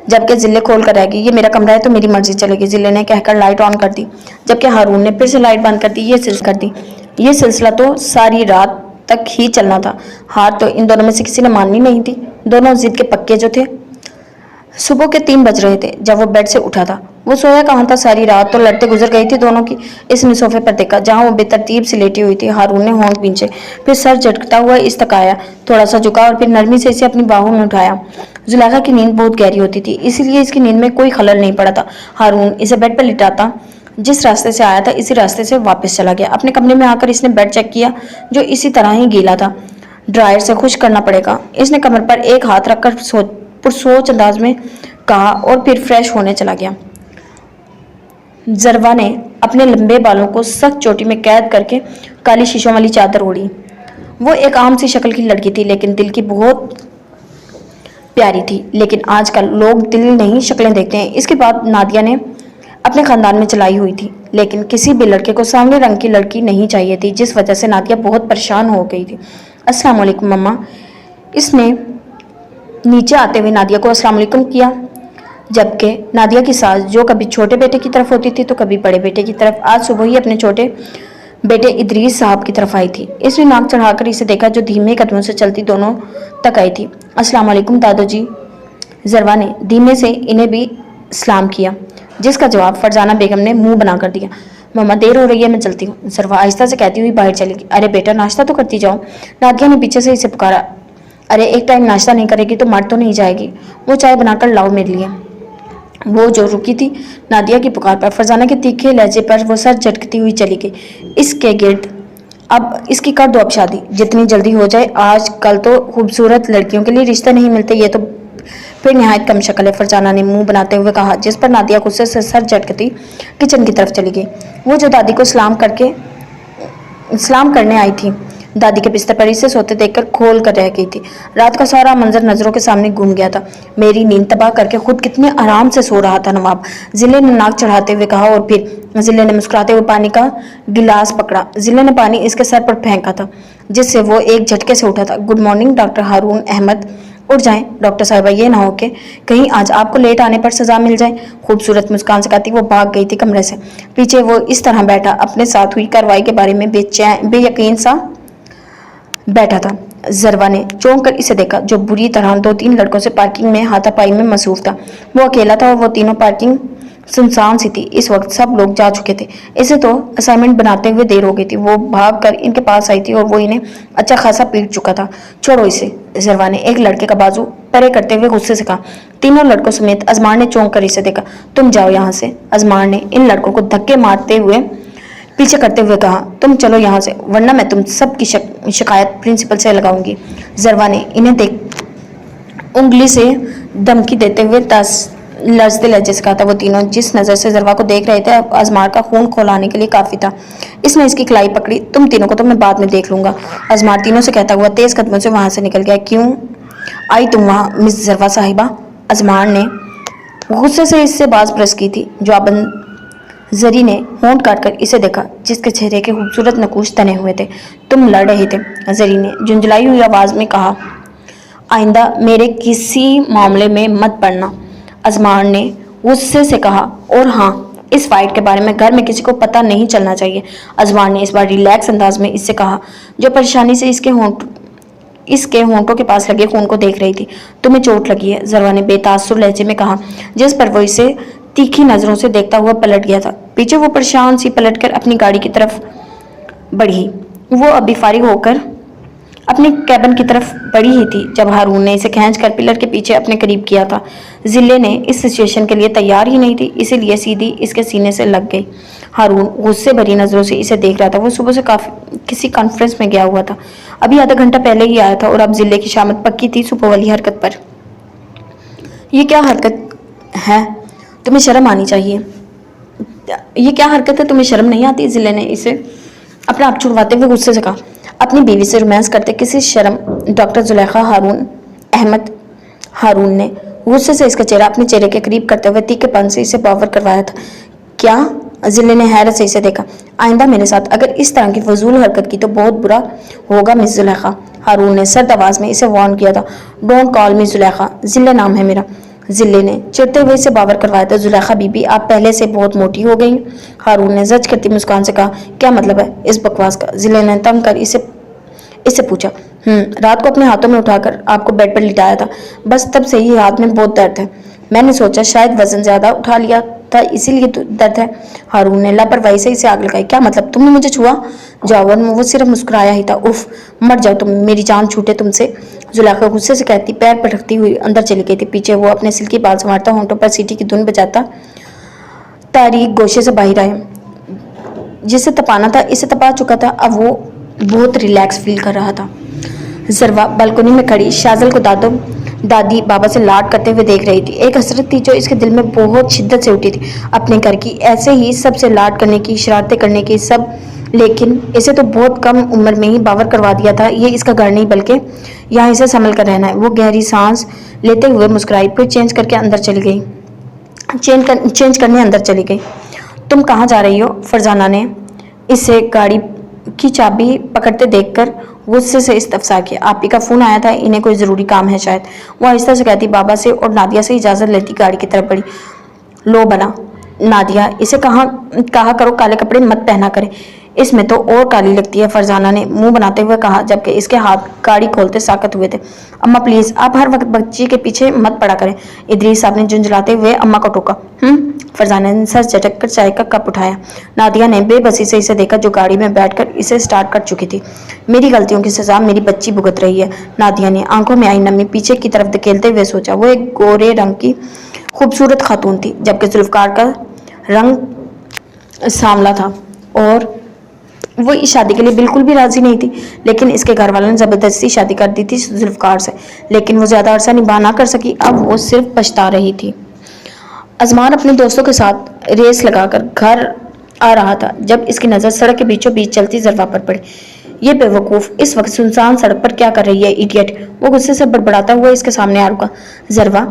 जबकि जिले खोल कर रह गई। ये मेरा कमरा है तो मेरी मर्जी चलेगी, जिले ने कहकर लाइट ऑन कर दी, जबकि हारून ने फिर से लाइट बंद कर दी। ये सिलसिला तो सारी रात तक ही चलना था। हार तो इन दोनों में से किसी ने माननी नहीं थी। दोनों जिद के पक्के जो थे। सुबह के 3 बज रहे थे जब वो बेड से उठा था। वो सोया कहाँ था? सारी रात तो लड़ते गुजर गई थी दोनों की। इसने सोफे पर देखा जहाँ वो बेतरतीब से लेटी हुई थी। हारून ने होंठ पीछे, फिर सर झटकता हुआ इस तक आया, थोड़ा सा झुका और फिर नरमी से इसे अपनी बाहों में उठाया। जुलेखा की नींद बहुत गहरी होती थी, इसीलिए इसकी नींद में कोई खलल नहीं पड़ा था। हारून इसे बेड पर लिटाता जिस रास्ते से आया था इसी रास्ते से वापस चला गया। अपने कमरे में आकर इसने बेड चेक किया जो इसी तरह ही गीला था। ड्रायर से खुश करना पड़ेगा, इसने कमर पर एक हाथ रखकर पुरसोच अंदाज में कहा और फिर फ्रेश होने चला गया। जरवा ने अपने लंबे बालों को सख्त चोटी में कैद करके काली शीशों वाली चादर ओढ़ी। वो एक आम सी शक्ल की लड़की थी, लेकिन दिल की बहुत प्यारी थी। लेकिन आजकल लोग दिल नहीं शक्लें देखते हैं। इसके बाद नादिया ने अपने खानदान में चलाई हुई थी, लेकिन किसी भी लड़के को सांवले रंग की लड़की नहीं चाहिए थी, जिस वजह से नादिया बहुत परेशान हो गई थी। अस्सलाम वालेकुम मम्मा, इसने नीचे आते हुए नादिया को अस्सलाम वालेकुम किया, जबकि नादिया की सास जो कभी छोटे बेटे की तरफ होती थी तो कभी बड़े बेटे की तरफ, आज सुबह ही अपने छोटे बेटे इदरीस साहब की तरफ आई थी। इसने नाक चढ़ाकर इसे देखा जो धीमे कदमों से चलती दोनों तक आई थी। अस्सलाम वालेकुम दादू जी। जरवा ने धीमे से इन्हें भी सलाम किया, जिसका जवाब फरजाना बेगम ने मुंह बना कर दिया। मम्मा देर हो रही है, मैं चलती हूँ, जरवा आहिस्ता से कहती हुई बाहर चली गई। अरे बेटा नाश्ता तो करती जाओ, नादिया ने पीछे से इसे पुकारा। अरे एक टाइम नाश्ता नहीं करेगी तो मर तो नहीं जाएगी, वो चाय बनाकर लाओ मेरे लिए। वो जो रुकी थी नादिया की पुकार पर, फरजाना के तीखे लहजे पर वो सर झटकती हुई चली गई। इसके गिर्द अब इसकी कर दो अब शादी, जितनी जल्दी हो जाए। आज कल तो खूबसूरत लड़कियों के लिए रिश्ते नहीं मिलते, ये तो फिर निहायत कम शक्ल है, फरजाना ने मुंह बनाते हुए कहा, जिस पर नादिया गुस्से से सर झटकती किचन की तरफ चली गई। वो जो दादी को सलाम करने आई थी, दादी के बिस्तर पर इसे सोते देखकर खोल कर रह गई थी। रात का सारा मंजर नजरों के सामने घूम गया था। मेरी नींद तबाह करके खुद कितने आराम से सो रहा था नवाब, जिले ने नाक चढ़ाते हुए कहा, और फिर जिले ने मुस्कुराते हुए पानी का गिलास पकड़ा। जिले ने पानी इसके सर पर फेंका था, जिससे वो एक झटके से उठा था। गुड मॉर्निंग डॉक्टर हारून अहमद, उठ जाएं डॉक्टर साहिबा, ये ना हो कि कहीं आज आपको लेट आने पर सजा मिल जाए। खूबसूरत मुस्कान से कहती वो भाग गई थी कमरे से। पीछे वो इस तरह बैठा अपने साथ हुई कार्रवाई के बारे में बेयकीन सा बैठा था। जरवा ने चौंक कर इसे देखा, जो बुरी तरह 2-3 लड़कों से पार्किंग में हाथापाई में मसरूफ था। वो अकेला था और वो तीनों पार्किंग सुनसान सी थी। इस वक्त सब लोग जा चुके थे। इसे तो असाइनमेंट बनाते हुए देर हो गई थी। वो भाग कर इनके पास आई थी और वो इन्हें अच्छा खासा पीट चुका था। छोड़ो इसे, जरवा ने एक लड़के का बाजू परे करते हुए गुस्से से कहा। तीनों लड़कों समेत अजमार ने चौंक कर इसे देखा। तुम जाओ यहाँ से, अजमार ने इन लड़कों को धक्के मारते हुए पीछे करते हुए कहा। तुम चलो यहाँ से, वरना मैं तुम सब की शिकायत प्रिंसिपल से लगाऊंगी। जरवा ने इन्हें उंगली से धमकी देते हुए लर्जते लहजे से कहा था। वो तीनों जिस नज़र से ज़रवा को देख रहे थे अब अजमार का खून खौलाने के लिए काफ़ी था। इसने इसकी कलाई पकड़ी। तुम तीनों को तो मैं बाद में देख लूँगा। अजमार तीनों से कहता हुआ तेज़ कदमों से वहाँ से निकल गया। क्यों आई तुम वहाँ मिस ज़रवा साहिबा? अजमार ने गुस्से से इससे बाज ब्रश की थी। जवाबन जरी ने होंठ काटकर इसे देखा जिसके चेहरे के खूबसूरत नकूश तने हुए थे। तुम लड़ रहे थे, जरी ने झुंझलाई हुई आवाज़ में कहा। आइंदा मेरे किसी मामले में मत पड़ना, अजमार ने गुस्से से कहा। और हाँ, इस फाइट के बारे में घर में किसी को पता नहीं चलना चाहिए, अजमार ने इस बार रिलैक्स अंदाज में इससे कहा, जो परेशानी से इसके होंठों के पास लगे खून को देख रही थी। तुम्हें चोट लगी है, ज़रवा ने बेतासुर लहजे में कहा, जिस पर वो इसे तीखी नजरों से देखता हुआ पलट गया था। पीछे वो परेशान सी पलटकर अपनी गाड़ी की तरफ बढ़ी। वो अभी फारिग होकर अपने कैबिन की तरफ बढ़ी ही थी जब हारून ने इसे खींचकर पिलर के पीछे अपने करीब किया था। जिले ने इस सिचुएशन के लिए तैयार ही नहीं थी, इसीलिए सीधी इसके सीने से लग गई। हारून गुस्से भरी नजरों से इसे देख रहा था। वो सुबह से काफी किसी कॉन्फ्रेंस में गया हुआ था, अभी आधा घंटा पहले ही आया था और अब जिले की शामत पक्की थी सुबह वाली हरकत पर। ये क्या हरकत है? तुम्हें शर्म आनी चाहिए। ये क्या हरकत है, तुम्हें शर्म नहीं आती? जिले ने इसे अपना आप छुड़वाते हुए गुस्से से कहा। अपनी बीवी से रोमांस करते किसी शर्म? डॉक्टर जुलेखा हारून ने गुस्से से इसका चेहरा अपने चेहरे के करीब करते हुए तीखेपन से इसे पावर करवाया था। क्या? जिले ने हैरत से इसे देखा। आइंदा मेरे साथ अगर इस तरह की फजूल हरकत की तो बहुत बुरा होगा मिस जुलेखा, हारून ने सर्द आवाज में इसे वार्न किया था। डोंट कॉल मी जुलेखा, जिले नाम है मेरा, जिले ने चिढ़ते हुए इसे बावर करवाया था। जुलेखा बीबी आप पहले से बहुत मोटी हो गई। हारून ने जज करती मुस्कान से कहा। क्या मतलब है इस बकवास का? जिले ने तंग कर इससे पूछा। रात को अपने हाथों में उठाकर आपको बेड पर लिटाया था, बस तब से ही हाथ में बहुत दर्द है। मैंने सोचा शायद वजन ज्यादा उठा लिया था इसीलिए तो दर्द है। हारून ने लापरवाही से इसे आग लगाई। क्या मतलब? तुमने मुझे छुआ? जवाब में वो सिर्फ मुस्कुराया ही था। उफ, मर जाओ तुम, मेरी जान छूटे तुमसे, जुलेखा गुस्से से कहती पैर पटकती हुई अंदर चली गई थी। पीछे वो अपने सिल्की बाल संवारता होंठों पर सीटी की धुन बजाता तारीख गोशे से बाहर आया। जिसे तपाना था इसे तपा चुका था, अब वो बहुत रिलैक्स फील कर रहा था। ज़रवा बालकनी में खड़ी शाजल को दादी बाबा से लाड करते हुए देख रही थी। एक हसरत थी जो इसके दिल में बहुत शिद्दत से उठी थी अपने घर की, ऐसे ही सबसे लाड करने की, शरारतें करने की, सब। लेकिन इसे तो बहुत कम उम्र में ही बावर करवा दिया था ये इसका घर नहीं बल्कि यहाँ इसे संभल कर रहना है। वो गहरी सांस लेते हुए मुस्कुराई, फिर चेंज करके अंदर चली गई चेंज करने अंदर चली गई। तुम कहाँ जा रही हो? फरजाना ने इसे गाड़ी की चाबी पकड़ते देखकर गुस्से से इस्तफसार किया। आप ही का फोन आया था, इन्हें कोई जरूरी काम है शायद, वो आहिस्ता से कहती बाबा से और नादिया से इजाजत लेती गाड़ी की तरफ बढ़ी। लो बना नादिया, इसे कहा करो काले कपड़े मत पहना करे, इसमें तो और काली लगती है, फरजाना ने मुंह बनाते हुए कहा जबकि इसके हाथ गाड़ी खोलते साकत हुए थे। अम्मा प्लीज आप हर वक्त बच्ची के पीछे मत पड़ा करें, इदरीस साहब ने झुंझलाते हुए अम्मा को टोका। फरजाना ने सर झटक कर चाय का कप उठाया। नादिया ने बेबसी से इसे देखा जो गाड़ी में बैठकर इसे स्टार्ट कर चुकी थी। मेरी गलतियों की सजा मेरी बच्ची भुगत रही है, नादिया ने आंखों में आई नमी पीछे की तरफ धकेलते हुए सोचा। वो एक गोरे रंग की खूबसूरत खातून थी जबकि जुल्फकार का रंग सांवला था और वो इस शादी के लिए बिल्कुल भी राजी नहीं थी। लेकिन इसके घर वालों ने जबरदस्ती शादी कर दी थी जुल्फकार से, लेकिन वो ज्यादा अरसा निभा ना कर सकी। अब वो सिर्फ पछता रही थी। अजमान अपने दोस्तों के साथ रेस लगाकर घर आ रहा था जब इसकी नजर सड़क के बीचों बीच चलती ज़रवा पर पड़ी। ये बेवकूफ इस वक्त सुनसान सड़क पर क्या कर रही है, इडियट, वो गुस्से से बड़बड़ाता हुआ इसके सामने आ रुका। ज़रवा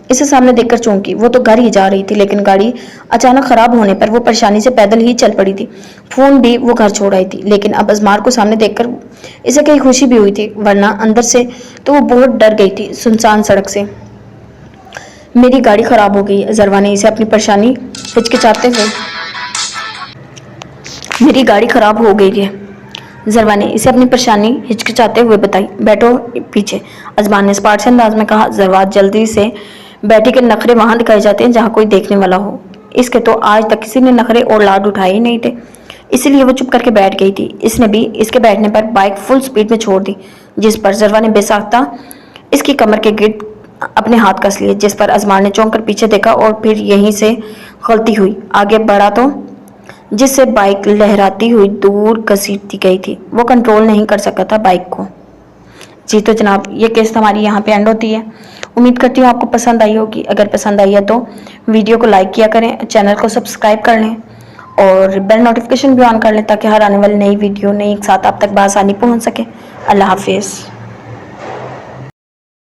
इसे सामने देखकर चौंकी। वो तो घर ही जा रही थी लेकिन गाड़ी अचानक खराब होने पर वो परेशानी से पैदल ही चल पड़ी थी। फोन भी वो घर छोड़ आई थी, लेकिन अब अजमार को सामने देखकर इसे कहीं खुशी भी हुई थी, वरना अंदर से तो वो बहुत डर गई थी सुनसान सड़क से। मेरी गाड़ी खराब हो गई है, ज़रवा ने इसे अपनी परेशानी हिचकिचाते हुए मेरी गाड़ी खराब हो गई है, ज़रवा ने इसे अपनी परेशानी हिचकिचाते हुए बताई। बैठो पीछे, अजमान ने स्पार्ट से अंदाज में कहा। ज़रवा जल्दी से बैठी के नखरे वहां दिखाए जाते हैं जहां कोई देखने वाला हो। इसके तो आज तक किसी ने नखरे और लाड उठाए ही नहीं थे, इसीलिए वो चुप करके बैठ गई थी। इसने भी इसके बैठने पर बाइक फुल स्पीड में छोड़ दी, जिस पर ज़रवा ने बेसाख्ता इसकी कमर के गिर्द अपने हाथ कस लिए, जिस पर अजमान ने चौंक कर पीछे देखा और फिर यहीं से गलती हुई। आगे बढ़ा तो जिससे बाइक लहराती हुई दूर घसीटती गई थी। वो कंट्रोल नहीं कर सका था बाइक को। जी तो जनाब, ये केस हमारी यहाँ पे एंड होती है। امید کرتی ہوں آپ کو پسند آئی ہوگی. اگر پسند آئی ہے تو ویڈیو کو لائک کیا کریں, چینل کو سبسکرائب کر لیں اور بیل نوٹیفکیشن بھی آن کر لیں تاکہ ہر آنے والی نئی ویڈیو ایک ساتھ آپ تک بآسانی پہنچ سکے. اللہ حافظ.